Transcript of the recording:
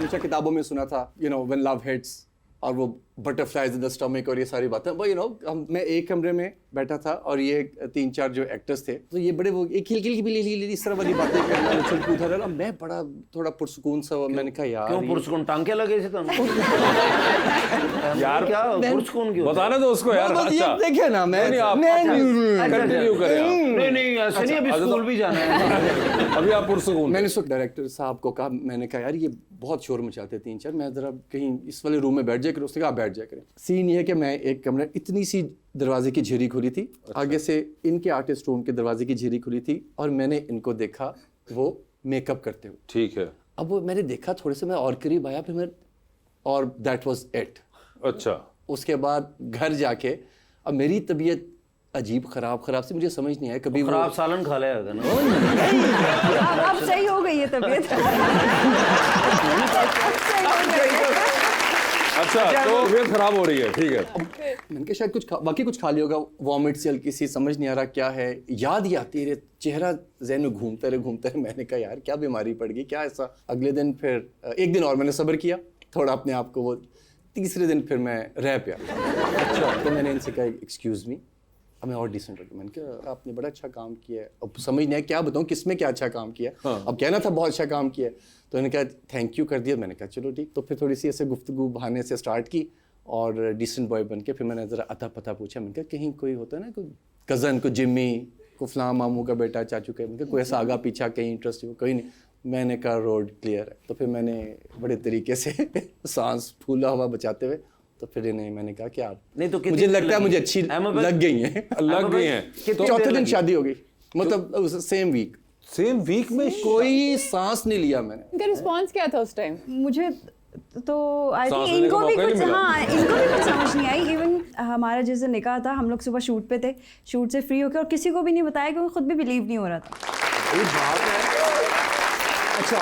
हमेशा किताबों में सुना था, व्हेन लव हिट्स, और वो बटरफ्लाइज इन द स्टमक और ये सारी बातें। मैं एक कमरे में बैठा था और ये 3-4 जो एक्टर्स थे, तो ये बड़े वो एक हिल इस तरह वाली बातें करना, उछल कूद रहा, मैं बड़ा थोड़ा पुरसुकून सा। मैंने कहा यार क्यों पुरसुकून टांके लगे थे तुम? यार क्या पुरसुकून क्यों? बताना तो उसको यार। अच्छा देखिए ना, मैं कंटिन्यू करें। नहीं ऐसे नहीं, अभी स्कूल भी जाना है। अभी आप पुरसुकून। मैंने उस डायरेक्टर साहब को कहा, मैंने कहा यार ये बहुत शोर मचाते 3-4, मैं जरा कहीं इस वाले रूम में बैठ जाए करें। उसने कहा आप बैठ जाए करें। सीन ये है कि मैं एक कमरे, इतनी सी दरवाजे की झिरी खुली थी, आगे से इनके आर्टिस्ट रूम के दरवाजे की झिरी खुली थी, और मैंने इनको देखा वो मेकअप करते हुए। ठीक है। अब वो मैंने देखा, थोड़े से मैं और करीब आया, फिर मैं, और दैट वाज इट। अच्छा। उसके बाद घर जाके अब मेरी तबीयत अजीब खराब से, मुझे समझ नहीं आया कभी। खराब सालन खा लिया होगा ना। अब सही हो गई है तबीयत। अच्छा तो तबीयत खराब हो रही है, ठीक है। मैंने कहा शायद बाकी कुछ खा लिया होगा, वॉमिट से हल्की सी, समझ नहीं आ रहा क्या है, याद ही आती है, चेहरा ज़हन में घूमते रहे। मैंने कहा यार क्या बीमारी पड़ गई, क्या ऐसा। अगले दिन फिर एक दिन और मैंने सब्र किया थोड़ा अपने आप को, वो तीसरे दिन फिर मैं रह पाया। अच्छा, तो मैंने इनसे कहा एक्सक्यूज़ मी, अब मैं और डिसेंट हो गया। मैंने कहा आपने बड़ा अच्छा काम किया है। अब समझ नहीं आया क्या बताऊँ, किसमें क्या अच्छा काम किया है। हाँ। अब कहना था बहुत अच्छा काम किया है, तो मैंने कहा थैंक यू कर दिया। मैंने कहा चलो ठीक। तो फिर थोड़ी सी ऐसे गुफ्तगू बहाने से स्टार्ट की, और डिसेंट बॉय बन के फिर मैंने ज़रा अता पता पूछा। मैंने कहा कहीं कोई होता है ना, कोई कज़न, को जिम्मी, को फलां मामू का बेटा, चाचू का, मैंने कहा कोई ऐसा आगा पीछा कहीं इंटरेस्ट हो, कोई नहीं। मैंने कहा रोड क्लियर है। तो फिर मैंने बड़े तरीके से सांस फूला हुआ बचाते हुए, तो फिर इन्हें मैंने कहा कि आप नहीं तो मुझे लगता है मुझे अच्छी लग गई हैं। चौथे दिन शादी हो गई, मतलब सेम वीक में कोई सांस नहीं लिया मैंने। इनका रिस्पॉन्स क्या था उस टाइम? मुझे तो आई सांस थिंक लेने का इनको भी मौका ही कुछ, नहीं मिला। हाँ इनको भी कुछ समझ नहीं आई। इवन हमारा जिस दिन निकाह था, हम लोग सुबह शूट पे थे, शूट से फ्री होकर, और किसी को भी नहीं बताया, क्योंकि खुद भी बिलीव नहीं हो रहा था। अच्छा